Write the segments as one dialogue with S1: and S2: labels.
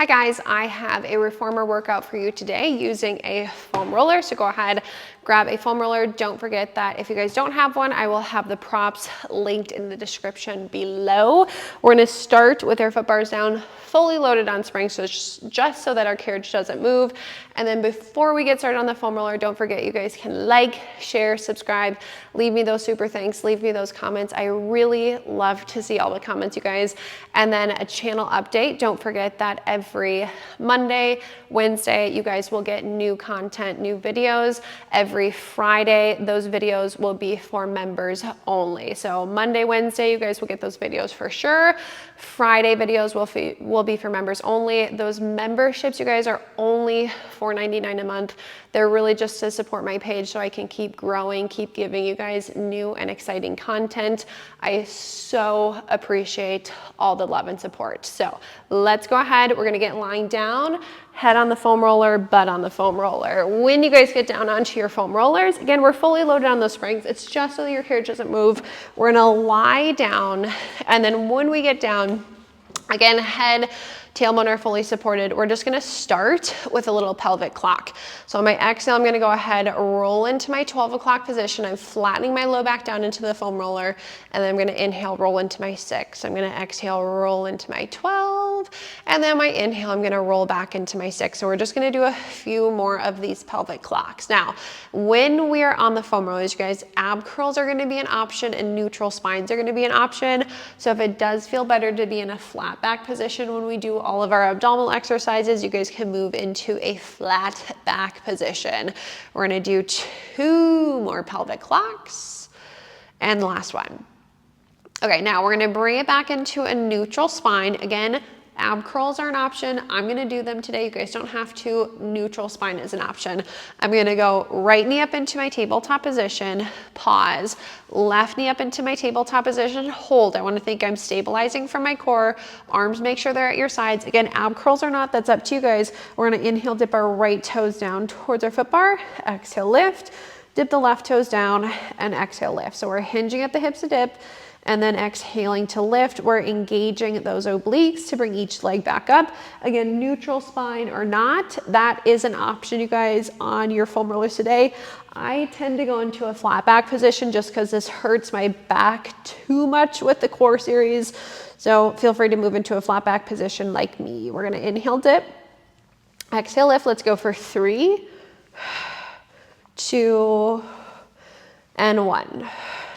S1: Hi guys, I have a reformer workout for you today using a foam roller. So go ahead, grab a foam roller. Don't forget that if you guys don't have one, I will have the props linked in the description below. We're gonna start with our foot bars down, fully loaded on springs, so just so that our carriage doesn't move. And then before we get started on the foam roller, don't forget you guys can like, share, subscribe, leave me those super thanks, leave me those comments. I really love to see all the comments, you guys. And then a channel update. Don't forget that every Monday, Wednesday, you guys will get new content, new videos. Every Friday, those videos will be for members only. So Monday, Wednesday, you guys will get those videos for sure. Friday videos will be for members only. Those memberships, you guys, are only $4.99 a month. They're really just to support my page so I can keep growing, keep giving you guys new and exciting content. I so appreciate all the love and support. So let's go ahead. We're gonna get lying down, head on the foam roller, butt on the foam roller. When you guys get down onto your foam rollers, again, we're fully loaded on those springs. It's just so that your carriage doesn't move. We're gonna lie down, and then when we get down, again, head, tailbone are fully supported. We're just gonna start with a little pelvic clock. So on my exhale, I'm gonna go ahead, roll into my 12 o'clock position. I'm flattening my low back down into the foam roller, and then I'm gonna inhale, roll into my 6. I'm gonna exhale, roll into my 12, and then my inhale, I'm gonna roll back into my 6. So we're just gonna do a few more of these pelvic clocks. Now, when we are on the foam rollers, you guys, ab curls are gonna be an option and neutral spines are gonna be an option. So if it does feel better to be in a flat back position when we do all of our abdominal exercises, you guys can move into a flat back position. We're gonna do 2 more pelvic clocks and the last one. Okay, now we're gonna bring it back into a neutral spine. Again, ab curls are an option. I'm gonna do them today. You guys don't have to. Neutral spine is an option. I'm gonna go right knee up into my tabletop position, pause, left knee up into my tabletop position, hold. I wanna think I'm stabilizing from my core. Arms, make sure they're at your sides. Again, ab curls or not, that's up to you guys. We're gonna inhale, dip our right toes down towards our foot bar, exhale, lift, dip the left toes down, and exhale, lift. So we're hinging at the hips to dip, and then exhaling to lift. We're engaging those obliques to bring each leg back up. Again, neutral spine or not, that is an option, you guys, on your foam rollers today. I tend to go into a flat back position just because this hurts my back too much with the core series. So feel free to move into a flat back position like me. We're gonna inhale, dip, exhale, lift. Let's go for 3, 2, and 1.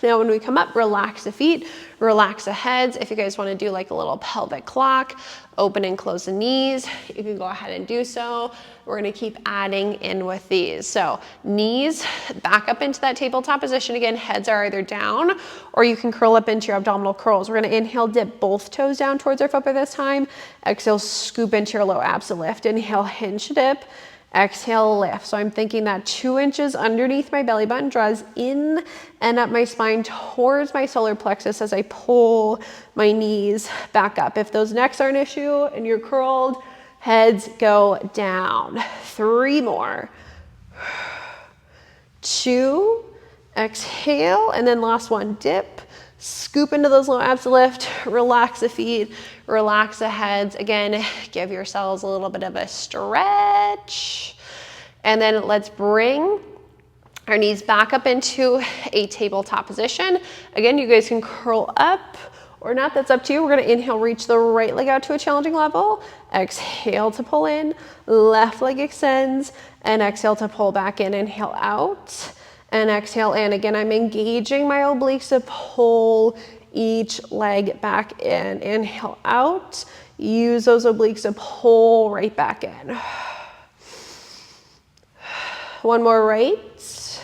S1: Now when we come up, relax the feet, relax the heads. If you guys wanna do like a little pelvic clock, open and close the knees, you can go ahead and do so. We're gonna keep adding in with these. So knees back up into that tabletop position. Again, heads are either down or you can curl up into your abdominal curls. We're gonna inhale, dip both toes down towards our foot by this time. Exhale, scoop into your low abs to lift. Inhale, hinge dip. Exhale, lift. So I'm thinking that 2 inches underneath my belly button draws in and up my spine towards my solar plexus as I pull my knees back up. If those necks are an issue and you're curled, heads go down. 3 more. 2, exhale, and then last one, dip. Scoop into those low abs to lift, relax the feet, relax the heads. Again, give yourselves a little bit of a stretch. And then let's bring our knees back up into a tabletop position. Again, you guys can curl up or not, that's up to you. We're gonna inhale, reach the right leg out to a challenging level. Exhale to pull in, left leg extends, and exhale to pull back in. Inhale out. And exhale in. Again, I'm engaging my obliques to pull each leg back in. Inhale out. Use those obliques to pull right back in. One more right.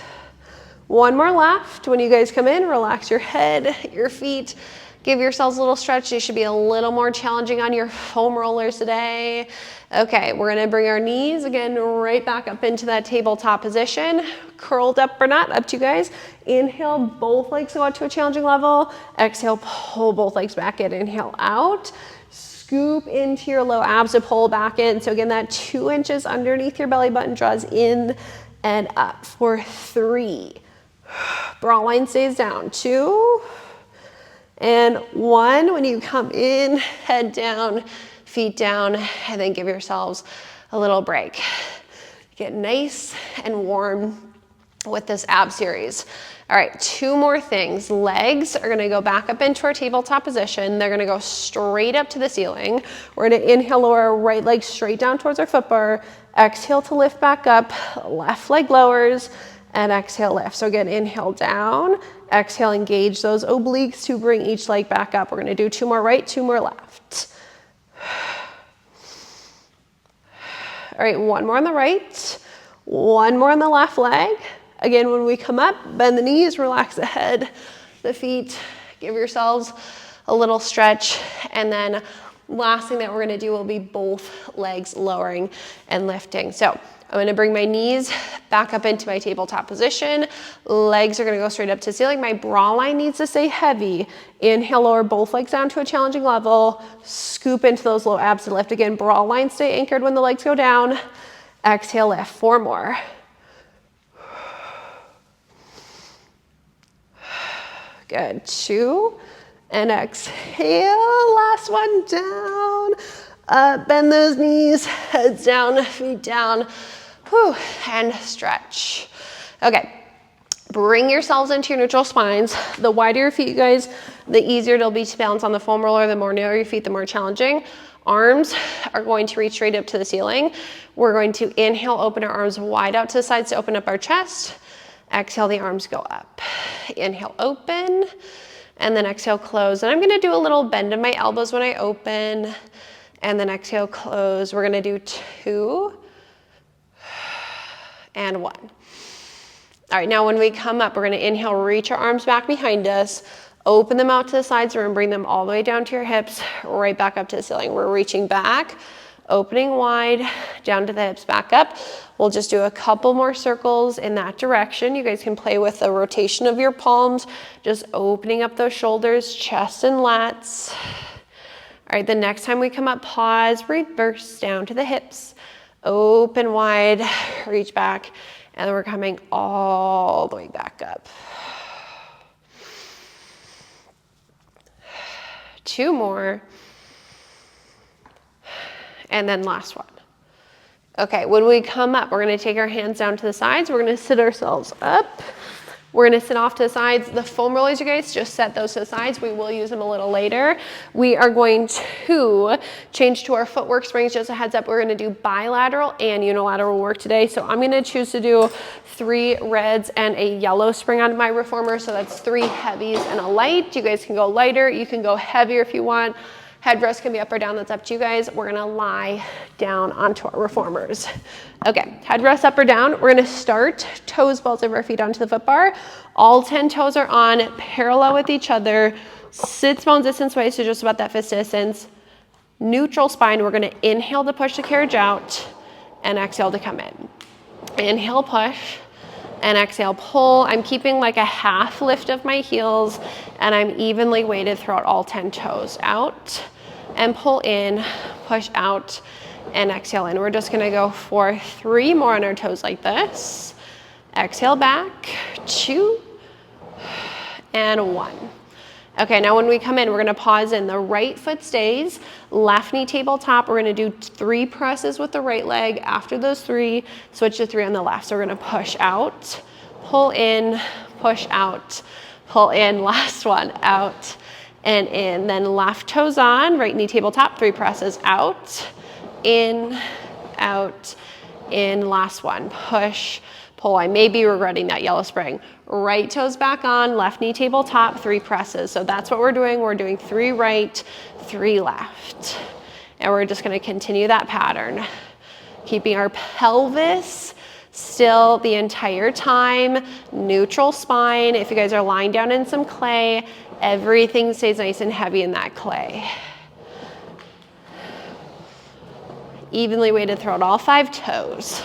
S1: One more left. When you guys come in, relax your head, your feet. Give yourselves a little stretch. They should be a little more challenging on your foam rollers today. Okay, we're gonna bring our knees again right back up into that tabletop position. Curled up or not, up to you guys. Inhale, both legs go out to a challenging level. Exhale, pull both legs back in. Inhale out. Scoop into your low abs to pull back in. So again, that 2 inches underneath your belly button draws in and up for 3. Bra line stays down. 2, and 1. When you come in, head down, feet down, and then give yourselves a little break. Get nice and warm with this ab series. All right, 2 more things. Legs are gonna go back up into our tabletop position. They're gonna go straight up to the ceiling. We're gonna inhale, lower our right leg straight down towards our foot bar. Exhale to lift back up, left leg lowers, and exhale, lift. So again, inhale down, exhale, engage those obliques to bring each leg back up. We're gonna do 2 more right, 2 more left. All right, 1 more on the right, 1 more on the left leg. Again, when we come up, bend the knees, relax the head, the feet, give yourselves a little stretch. And then last thing that we're gonna do will be both legs lowering and lifting. So I'm gonna bring my knees back up into my tabletop position. Legs are gonna go straight up to the ceiling. My bra line needs to stay heavy. Inhale, lower both legs down to a challenging level. Scoop into those low abs to lift. Again, bra line stay anchored when the legs go down. Exhale, lift. 4 more. Good, 2, and exhale, last one, down, up, bend those knees, heads down, feet down, whew, and stretch. Okay, bring yourselves into your neutral spines. The wider your feet, you guys, the easier it'll be to balance on the foam roller. The more narrow your feet, the more challenging. Arms are going to reach straight up to the ceiling. We're going to inhale, open our arms wide out to the sides to open up our chest. Exhale, the arms go up. Inhale, open, and then exhale, close. And I'm gonna do a little bend of my elbows when I open, and then exhale, close. We're gonna do 2 and 1. All right, now when we come up, we're gonna inhale, reach our arms back behind us, open them out to the sides, and bring them all the way down to your hips, right back up to the ceiling. We're reaching back, opening wide, down to the hips, back up. We'll just do a couple more circles in that direction. You guys can play with the rotation of your palms, just opening up those shoulders, chest and lats. All right, the next time we come up, pause, reverse down to the hips, open wide, reach back, and then we're coming all the way back up. 2 more. And then last one. Okay, when we come up, we're gonna take our hands down to the sides. We're gonna sit ourselves up. We're gonna sit off to the sides. The foam rollers, you guys, just set those to the sides. We will use them a little later. We are going to change to our footwork springs. Just a heads up, we're gonna do bilateral and unilateral work today. So I'm gonna choose to do 3 reds and a yellow spring on my reformer. So that's 3 heavies and a light. You guys can go lighter. You can go heavier if you want. Head rest can be up or down, that's up to you guys. We're gonna lie down onto our reformers. Okay, head rest up or down. We're gonna start toes, balls of our feet onto the foot bar. All 10 toes are on, parallel with each other. Sits bone distance away, so just about that fist distance. Neutral spine, we're gonna inhale to push the carriage out and exhale to come in. Inhale, push, and exhale, pull. I'm keeping like a half lift of my heels, and I'm evenly weighted throughout all 10 toes. Out and pull in, push out, and exhale in. We're just gonna go for 3 more on our toes like this. Exhale back, 2, and 1. Okay, now when we come in, we're gonna pause in. The right foot stays, left knee tabletop. We're gonna do 3 presses with the right leg. After those 3, switch to 3 on the left. So we're gonna push out, pull in, push out, pull in, last one, out and in. Then left toes on, right knee tabletop, 3 presses, out, in, last one, push, pull. I may be regretting that yellow spring. Right toes back on, left knee tabletop, 3 presses. So that's what we're doing. We're doing 3 right, 3 left. And we're just gonna continue that pattern. Keeping our pelvis still the entire time, neutral spine. If you guys are lying down in some clay, everything stays nice and heavy in that clay. Evenly weighted throughout all 5 toes.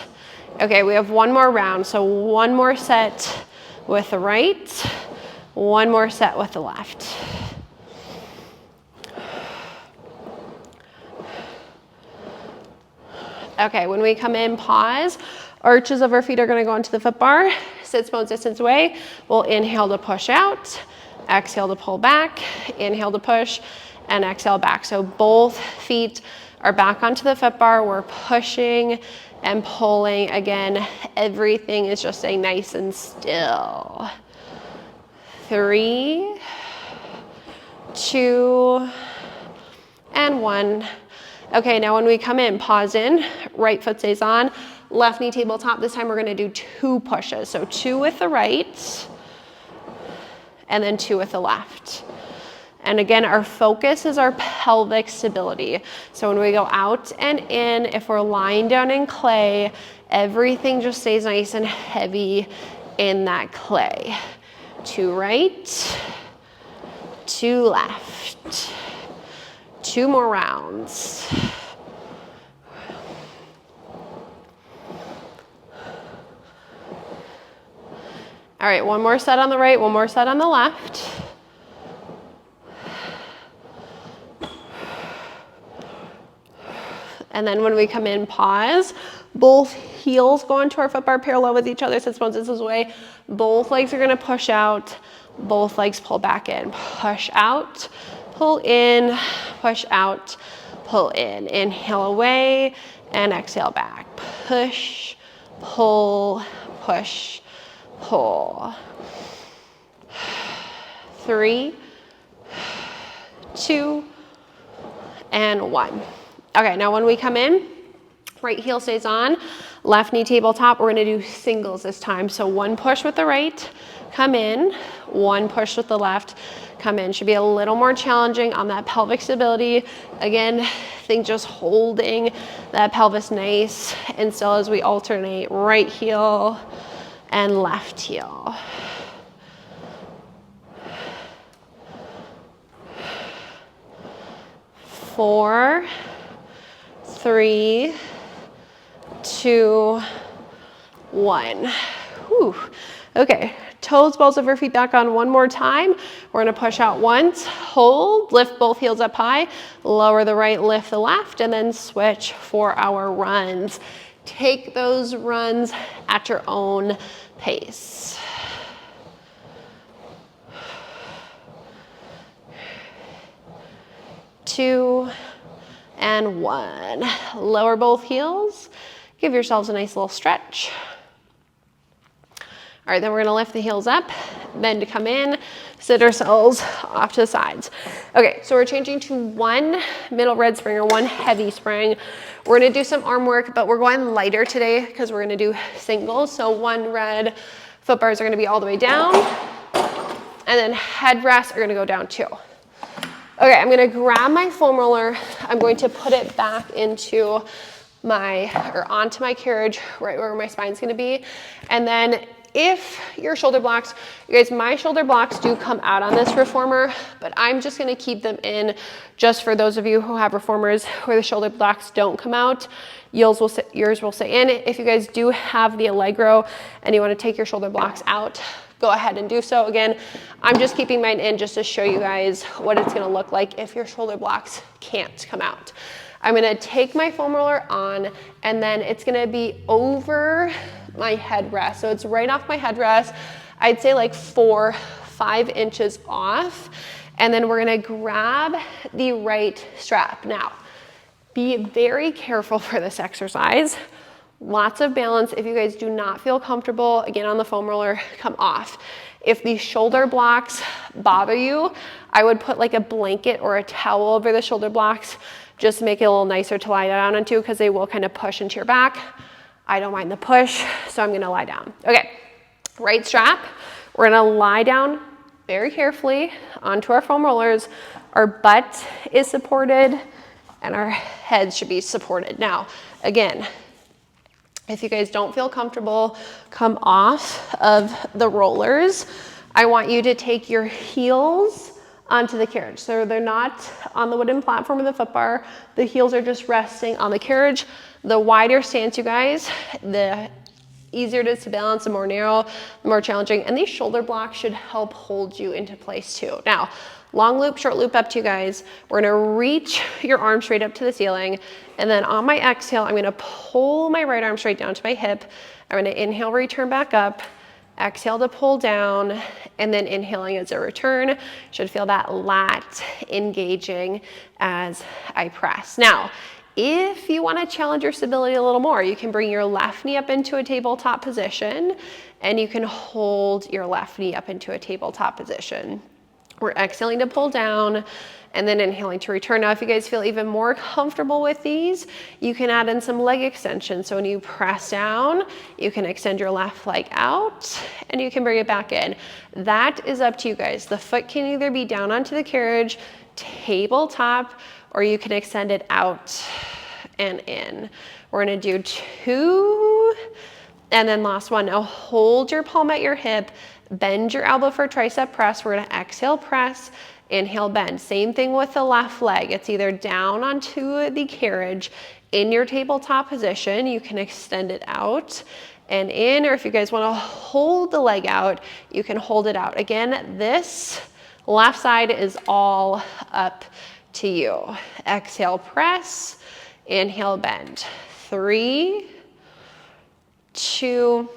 S1: Okay, we have 1 more round. So 1 more set with the right, 1 more set with the left. Okay, when we come in, pause. Arches of our feet are gonna go onto the foot bar. Sits bones distance away. We'll inhale to push out, exhale to pull back, inhale to push, and exhale back. So both feet are back onto the foot bar. We're pushing and pulling. Again, everything is just staying nice and still. 3, 2, and 1. Okay, now when we come in, pause in, right foot stays on, left knee tabletop. This time we're gonna do 2 pushes. So 2 with the right, and then 2 with the left. And again, our focus is our pelvic stability. So when we go out and in, if we're lying down in clay, everything just stays nice and heavy in that clay. 2 right, 2 left. 2 more rounds. All right, 1 more set on the right, 1 more set on the left. And then when we come in, pause. Both heels go onto our foot bar parallel with each other, sit bones this way. Both legs are gonna push out. Both legs pull back in. Push out, pull in, push out, pull in. Inhale away and exhale back. Push, pull, push, pull. 3, 2, and 1. Okay, now when we come in, right heel stays on, left knee tabletop. We're gonna do singles this time. So 1 push with the right, come in, 1 push with the left, come in. Should be a little more challenging on that pelvic stability. Again, think just holding that pelvis nice and still as we alternate right heel and left heel. 4, 3, 2, 1. Whew. Okay, toes, balls of your feet back on 1 more time. We're gonna push out once, hold, lift both heels up high, lower the right, lift the left, and then switch for our runs. Take those runs at your own pace. Two, and 1. Lower both heels. Give yourselves a nice little stretch. All right, then we're gonna lift the heels up, bend to come in, sit ourselves off to the sides. Okay, so we're changing to 1 middle red spring or 1 heavy spring. We're gonna do some arm work, but we're going lighter today because we're gonna do singles. So 1 red, foot bars are gonna be all the way down, and then head rests are gonna go down too. Okay, I'm gonna grab my foam roller. I'm going to put it back into onto my carriage, right where my spine's gonna be. And then if your shoulder blocks, you guys, my shoulder blocks do come out on this reformer, but I'm just gonna keep them in just for those of you who have reformers where the shoulder blocks don't come out. Yours will stay in. If you guys do have the Allegro and you wanna take your shoulder blocks out, go ahead and do so. Again, I'm just keeping mine in just to show you guys what it's gonna look like if your shoulder blocks can't come out. I'm gonna take my foam roller on, and then it's gonna be over my headrest. So it's right off my headrest. I'd say like 4, 5 inches off. And then we're gonna grab the right strap. Now, be very careful for this exercise. Lots of balance. If you guys do not feel comfortable, again on the foam roller, come off. If the shoulder blocks bother you, I would put like a blanket or a towel over the shoulder blocks just to make it a little nicer to lie down into because they will kind of push into your back. I don't mind the push, so I'm gonna lie down. Okay, right strap. We're gonna lie down very carefully onto our foam rollers. Our butt is supported and our head should be supported. Now, again, if you guys don't feel comfortable, come off of the rollers. I want you to take your heels onto the carriage. So they're not on the wooden platform of the foot bar. The heels are just resting on the carriage. The wider stance, you guys, the easier it is to balance, the more narrow, the more challenging. And these shoulder blocks should help hold you into place too. Now, long loop, short loop up to you guys. We're gonna reach your arm straight up to the ceiling. And then on my exhale, I'm gonna pull my right arm straight down to my hip. I'm gonna inhale, return back up. Exhale to pull down, and then inhaling as a return. Should feel that lat engaging as I press. Now, If you want to challenge your stability a little more, you can bring your left knee up into a tabletop position, and you can hold your left knee up into a tabletop position. We're exhaling to pull down and then inhaling to return. Now, if you guys feel even more comfortable with these, you can add in some leg extension. So when you press down, you can extend your left leg out and you can bring it back in. That is up to you guys. The foot can either be down onto the carriage, tabletop, or you can extend it out and in. We're gonna do 2, and then last one. Now hold your palm at your hip, bend your elbow for tricep press. We're gonna exhale, press, inhale, bend. Same thing with the left leg. It's either down onto the carriage in your tabletop position. You can extend it out and in, or if you guys wanna hold the leg out, you can hold it out. Again, this left side is all up to you. Exhale, press, inhale, bend. 3, 2,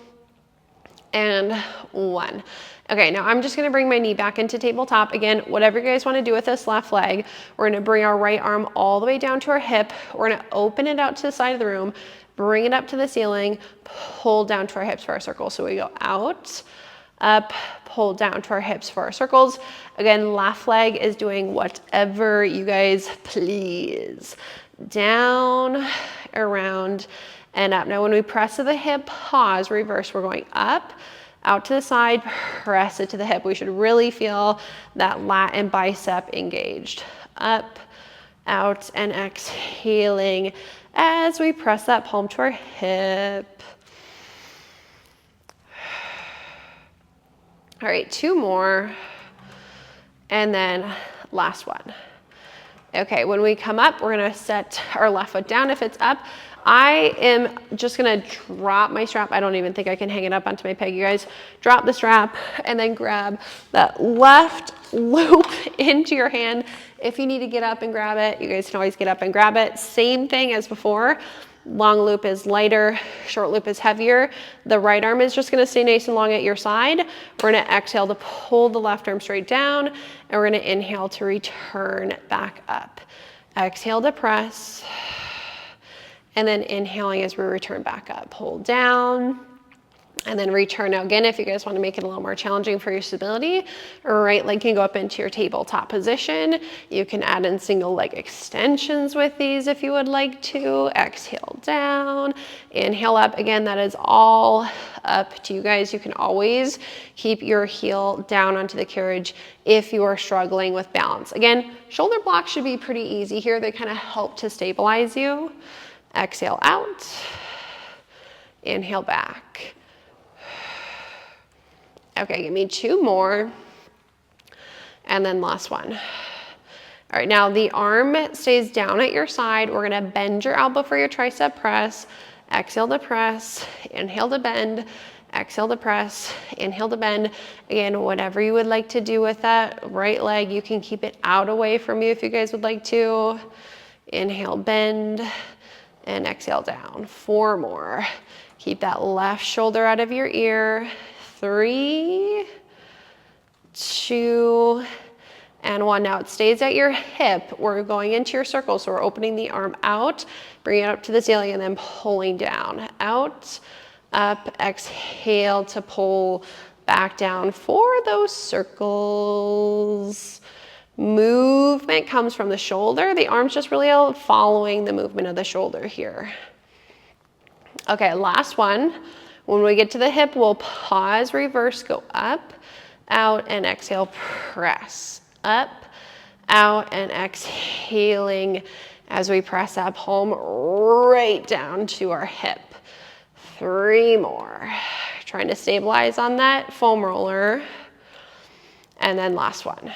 S1: and 1. Okay, now I'm just gonna bring my knee back into tabletop. Again, whatever you guys wanna do with this left leg, we're gonna bring our right arm all the way down to our hip. We're gonna open it out to the side of the room, bring it up to the ceiling, pull down to our hips for our circle. So we go out, up, pull down to our hips for our circles. Again, left leg is doing whatever you guys please. Down, around, and up. Now when we press to the hip, pause, reverse, we're going up, out to the side, press it to the hip. We should really feel that lat and bicep engaged. Up, out, and exhaling as we press that palm to our hip. All right, 2 more, and then last one. Okay, when we come up, we're gonna set our left foot down if it's up. I am just gonna drop my strap. I don't even think I can hang it up onto my peg, you guys. Drop the strap and then grab that left loop into your hand. If you need to get up and grab it, you guys can always get up and grab it. Same thing as before. Long loop is lighter, short loop is heavier. The right arm is just gonna stay nice and long at your side. We're gonna exhale to pull the left arm straight down, and we're gonna inhale to return back up. Exhale to press, and then inhaling as we return back up. Hold down, and then return. Now again, if you guys want to make it a little more challenging for your stability, right leg can go up into your tabletop position. You can add in single leg extensions with these if you would like to. Exhale down, inhale up. Again, that is all up to you guys. You can always keep your heel down onto the carriage if you are struggling with balance. Again, shoulder blocks should be pretty easy here. They kind of help to stabilize you. Exhale out, inhale back. Okay, give me 2 more, and then last one. All right, now the arm stays down at your side. We're gonna bend your elbow for your tricep press. Exhale to press, inhale to bend, exhale to press, inhale to bend. Again, whatever you would like to do with that right leg, you can keep it out away from you if you guys would like to. Inhale, bend, and exhale down. 4 more. Keep that left shoulder out of your ear. 3, 2, and 1. Now it stays at your hip. We're going into your circle, so we're opening the arm out, bringing it up to the ceiling, and then pulling down. Out, up, exhale to pull back down for those circles. Movement comes from the shoulder. The arm's just really following the movement of the shoulder here. Okay, last one. When we get to the hip, we'll pause, reverse, go up, out, and exhale, press. Up, out, and exhaling as we press that palm right down to our hip. 3 more. Trying to stabilize on that foam roller. And then last one.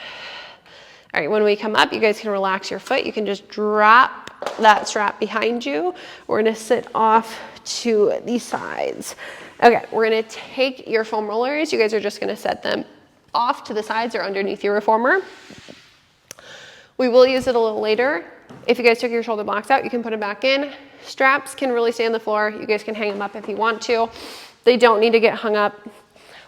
S1: All right, when we come up, you guys can relax your foot. You can just drop that strap behind you. We're gonna sit off to the sides. Okay, we're gonna take your foam rollers. You guys are just gonna set them off to the sides or underneath your reformer. We will use it a little later. If you guys took your shoulder blocks out, you can put them back in. Straps can really stay on the floor. You guys can hang them up if you want to. They don't need to get hung up.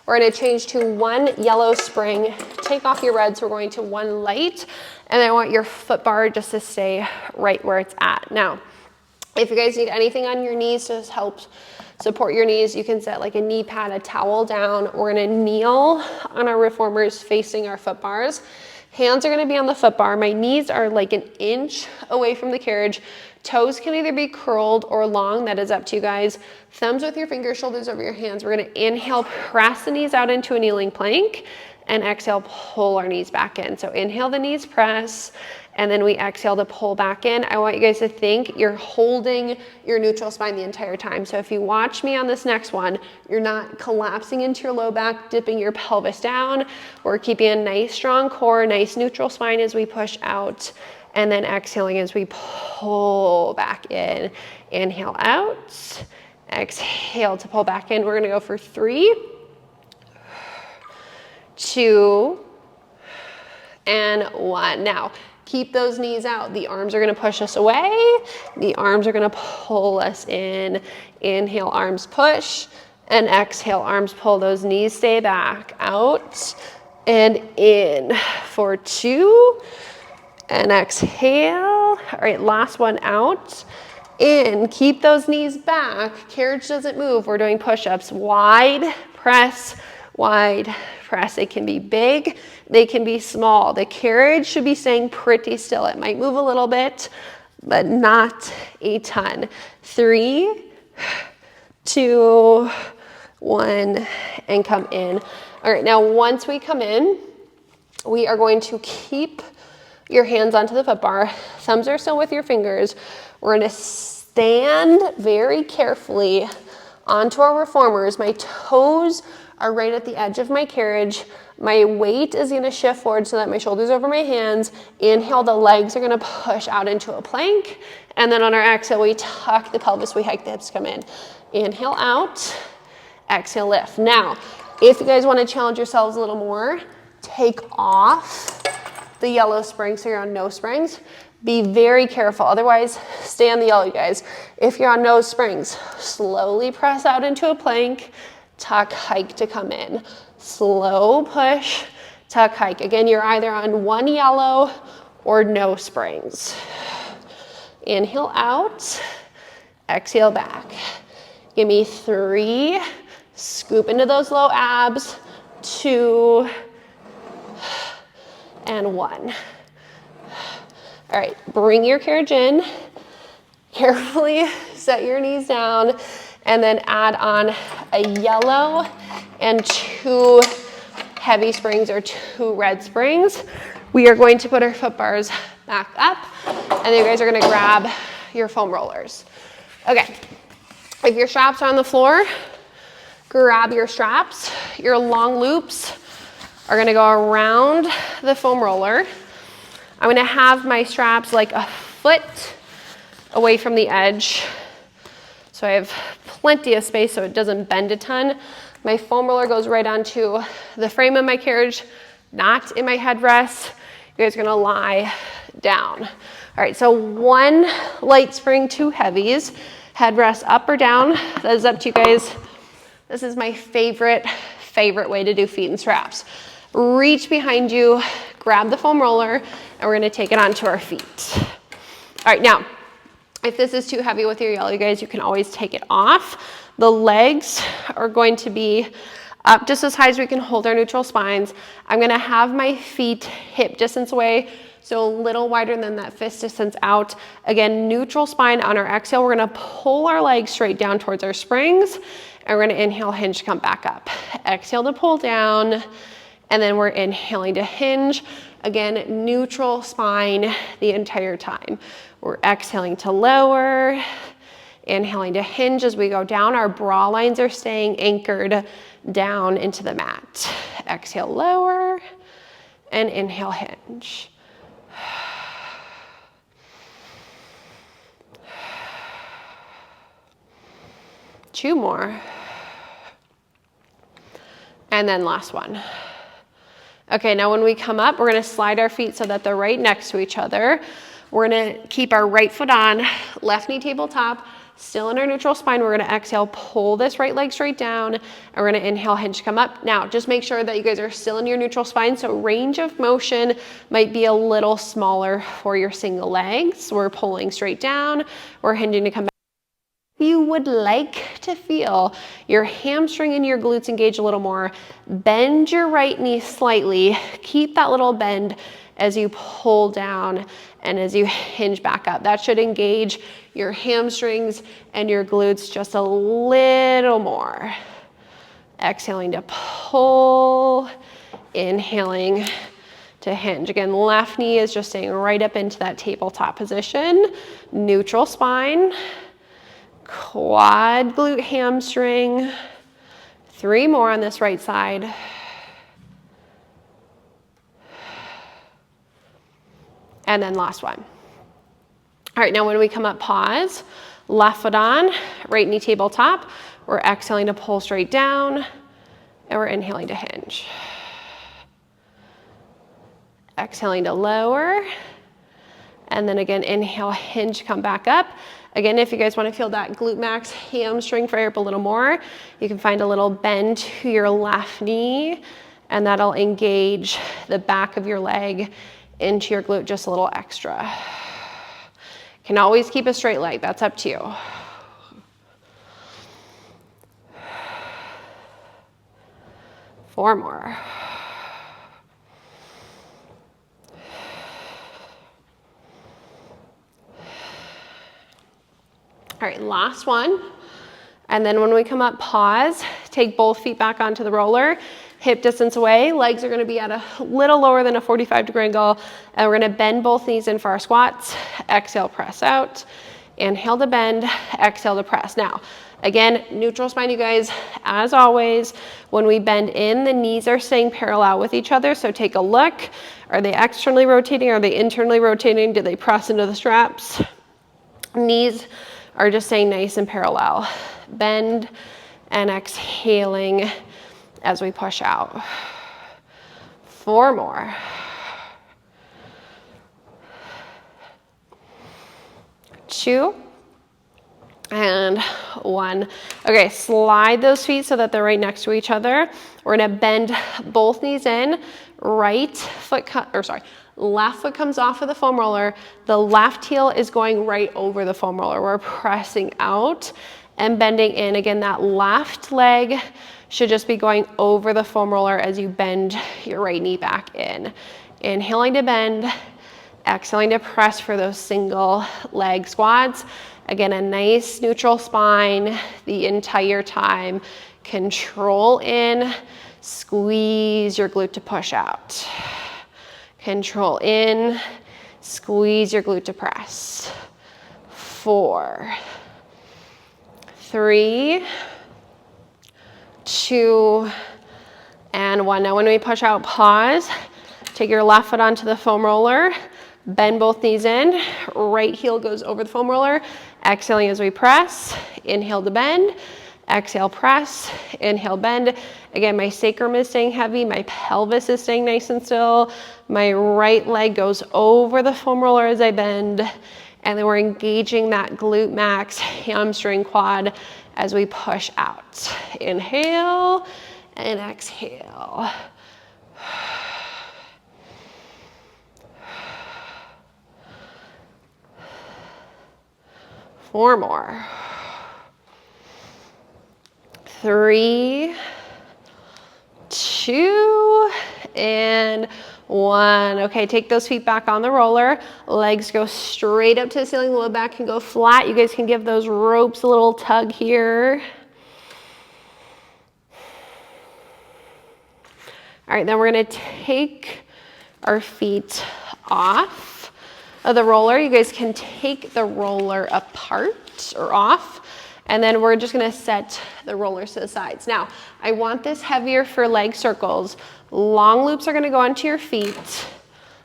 S1: We're gonna change to 1 yellow spring. Take off your reds, we're going to 1 light, and I want your foot bar just to stay right where it's at. Now, If you guys need anything on your knees to help support your knees, you can set like a knee pad, a towel down. We're gonna kneel on our reformers facing our foot bars. Hands are gonna be on the foot bar. My knees are like an inch away from the carriage. Toes can either be curled or long, that is up to you guys. Thumbs with your fingers, shoulders over your hands. We're gonna inhale, press the knees out into a kneeling plank, and exhale, pull our knees back in. So inhale, the knees press, and then we exhale to pull back in. I want you guys to think you're holding your neutral spine the entire time. So if you watch me on this next one, you're not collapsing into your low back, dipping your pelvis down. We're keeping a nice strong core, nice neutral spine as we push out, and then exhaling as we pull back in. Inhale out, exhale to pull back in. We're gonna go for 3, 2, and 1. Now, keep those knees out. The arms are gonna push us away. The arms are gonna pull us in. Inhale, arms push, and exhale, arms pull. Those knees stay back, out, and in for 2, and exhale. All right, last one, out, in. Keep those knees back. Carriage doesn't move. We're doing push-ups. Wide press, wide press. They can be big, they can be small. The carriage should be staying pretty still. It might move a little bit, but not a ton. 3, 2, 1, and come in. All right, now once we come in, we are going to keep your hands onto the foot bar. Thumbs are still with your fingers. We're gonna stand very carefully onto our reformers. My toes are right at the edge of my carriage. My weight is gonna shift forward so that my shoulders over my hands. Inhale, the legs are gonna push out into a plank. And then on our exhale, we tuck the pelvis, we hike the hips, come in. Inhale out, exhale, lift. Now, if you guys wanna challenge yourselves a little more, take off the yellow springs so you're on no springs. Be very careful, otherwise stay on the yellow, you guys. If you're on no springs, slowly press out into a plank, tuck, hike to come in. Slow push, tuck, hike. Again, you're either on one yellow or no springs. Inhale out, exhale back. Give me 3, scoop into those low abs, 2, and 1. All right, bring your carriage in. Carefully set your knees down, and then add on a yellow and 2 heavy springs or 2 red springs. We are going to put our foot bars back up, and then you guys are gonna grab your foam rollers. Okay, if your straps are on the floor, grab your straps. Your long loops are gonna go around the foam roller. I'm gonna have my straps like a foot away from the edge, so I have plenty of space so it doesn't bend a ton. My foam roller goes right onto the frame of my carriage, not in my headrest. You guys are gonna lie down. All right, so 1 light spring, 2 heavies. Headrest up or down, that is up to you guys. This is my favorite way to do feet and straps. Reach behind you, grab the foam roller, and we're gonna take it onto our feet. All right, now, if this is too heavy with your yellow, you guys, you can always take it off. The legs are going to be up just as high as we can hold our neutral spines. I'm gonna have my feet hip distance away, so a little wider than that fist distance out. Again, neutral spine on our exhale. We're gonna pull our legs straight down towards our springs, and we're gonna inhale, hinge, come back up. Exhale to pull down, and then we're inhaling to hinge. Again, neutral spine the entire time. We're exhaling to lower, inhaling to hinge as we go down. Our bra lines are staying anchored down into the mat. Exhale, lower, and inhale, hinge. 2 more. And then last one. Okay, now when we come up, we're gonna slide our feet so that they're right next to each other. We're gonna keep our right foot on, left knee tabletop, still in our neutral spine. We're gonna exhale, pull this right leg straight down, and we're gonna inhale, hinge, come up. Now, just make sure that you guys are still in your neutral spine, so range of motion might be a little smaller for your single legs. We're pulling straight down, we're hinging to come back. You would like to feel your hamstring and your glutes engage a little more. Bend your right knee slightly. Keep that little bend as you pull down and as you hinge back up. That should engage your hamstrings and your glutes just a little more. Exhaling to pull, inhaling to hinge. Again, left knee is just staying right up into that tabletop position. Neutral spine. Quad, glute, hamstring. 3 more on this right side. And then last one. All right, now when we come up, pause. Left foot on, right knee tabletop. We're exhaling to pull straight down, and we're inhaling to hinge. Exhaling to lower. And then again, inhale, hinge, come back up. Again, if you guys want to feel that glute max hamstring fire up a little more, you can find a little bend to your left knee, and that'll engage the back of your leg into your glute just a little extra. Can always keep a straight leg, that's up to you. Four more. All right, last one. And then when we come up, pause, take both feet back onto the roller, hip distance away, legs are gonna be at a little lower than a 45-degree angle, and we're gonna bend both knees in for our squats. Exhale, press out. Inhale to bend, exhale to press. Now, again, neutral spine, you guys, as always, when we bend in, the knees are staying parallel with each other, so take a look. Are they externally rotating? Are they internally rotating? Do they press into the straps? Knees are just staying nice and parallel. Bend and exhaling as we push out. 4 more. 2 and 1. Okay, slide those feet so that they're right next to each other. We're gonna bend both knees in, left foot comes off of the foam roller. The left heel is going right over the foam roller. We're pressing out and bending in. Again, that left leg should just be going over the foam roller as you bend your right knee back in. Inhaling to bend, exhaling to press for those single leg squats. Again, a nice neutral spine the entire time. Control in, squeeze your glute to push out. Control in, squeeze your glute to press. 4, 3, 2, and 1. Now when we push out, pause. Take your left foot onto the foam roller. Bend both knees in. Right heel goes over the foam roller. Exhaling as we press. Inhale to bend. Exhale, press. Inhale, bend. Again, my sacrum is staying heavy. My pelvis is staying nice and still. My right leg goes over the foam roller as I bend. And then we're engaging that glute max, hamstring, quad as we push out. Inhale and exhale. 4 more. 3, 2, and 1. Okay, take those feet back on the roller. Legs go straight up to the ceiling. The low back can go flat. You guys can give those ropes a little tug here. All right, then we're gonna take our feet off of the roller. You guys can take the roller apart or off. And then we're just gonna set the rollers to the sides. Now, I want this heavier for leg circles. Long loops are gonna go onto your feet.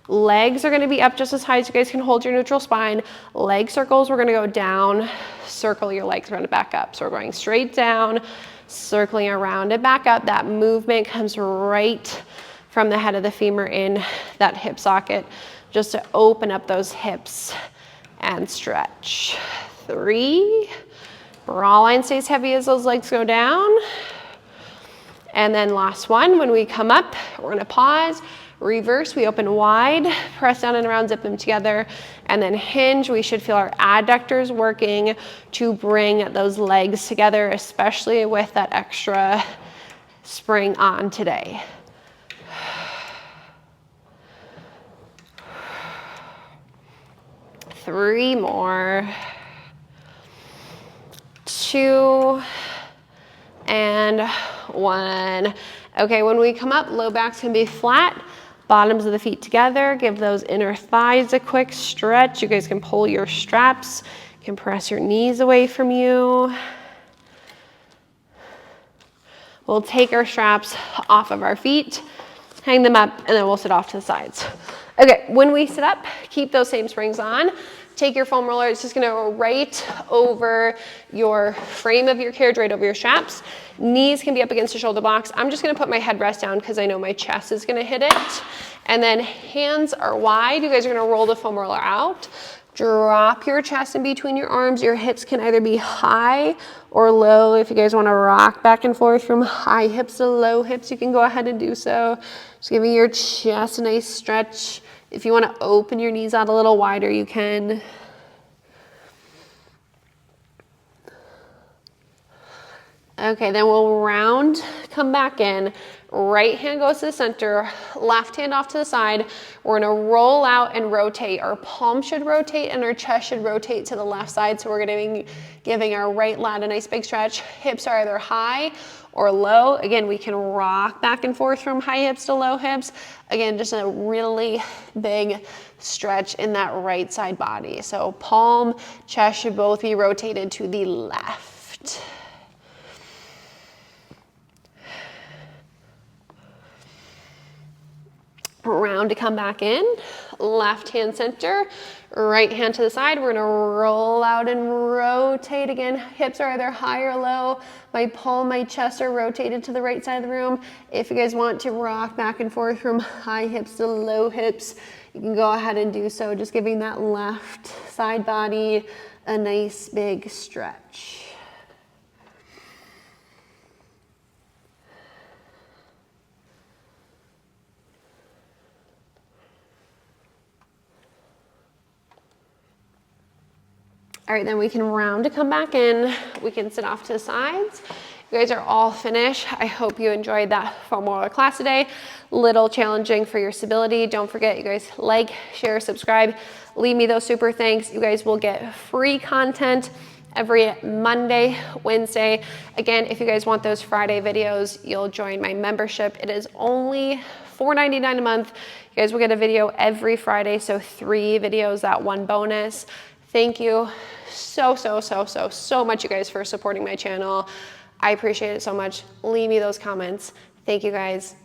S1: Legs are gonna be up just as high as you guys can hold your neutral spine. Leg circles, we're gonna go down, circle your legs, we're gonna back up. So we're going straight down, circling around and back up. That movement comes right from the head of the femur in that hip socket, just to open up those hips and stretch. 3, Raw line stays heavy as those legs go down. And then last one, when we come up, we're gonna pause, reverse, we open wide, press down and around, zip them together, and then hinge. We should feel our adductors working to bring those legs together, especially with that extra spring on today. Three more. 2 and 1. Okay, when we come up, low backs can be flat, bottoms of the feet together. Give those inner thighs a quick stretch. You guys can pull your straps, you can press your knees away from you. We'll take our straps off of our feet, hang them up, and then we'll sit off to the sides. Okay, when we sit up, keep those same springs on. Take your foam roller, it's just gonna go right over your frame of your carriage, right over your straps. Knees can be up against the shoulder blocks. I'm just gonna put my headrest down because I know my chest is gonna hit it. And then hands are wide. You guys are gonna roll the foam roller out. Drop your chest in between your arms. Your hips can either be high or low. If you guys wanna rock back and forth from high hips to low hips, you can go ahead and do so. Just giving your chest a nice stretch. If you want to open your knees out a little wider, you can. Okay, then we'll round, come back in. Right hand goes to the center, left hand off to the side. We're gonna roll out and rotate. Our palm should rotate and our chest should rotate to the left side. So we're gonna be giving our right lat a nice big stretch. Hips are either high or low. Again, we can rock back and forth from high hips to low hips. Again, just a really big stretch in that right side body. So palm, chest should both be rotated to the left. Round to come back in, left hand center, right hand to the side. We're gonna roll out and rotate again. Hips are either high or low. My palm, my chest are rotated to the right side of the room. If you guys want to rock back and forth from high hips to low hips, you can go ahead and do so. Just giving that left side body a nice big stretch. All right, then we can round to come back in. We can sit off to the sides. You guys are all finished. I hope you enjoyed that foam roller class today. Little challenging for your stability. Don't forget, you guys like, share, subscribe. Leave me those super thanks. You guys will get free content every Monday, Wednesday. Again, if you guys want those Friday videos, you'll join my membership. It is only $4.99 a month. You guys will get a video every Friday, so 3 videos, that 1 bonus. Thank you so much, you guys, for supporting my channel. I appreciate it so much. Leave me those comments. Thank you, guys.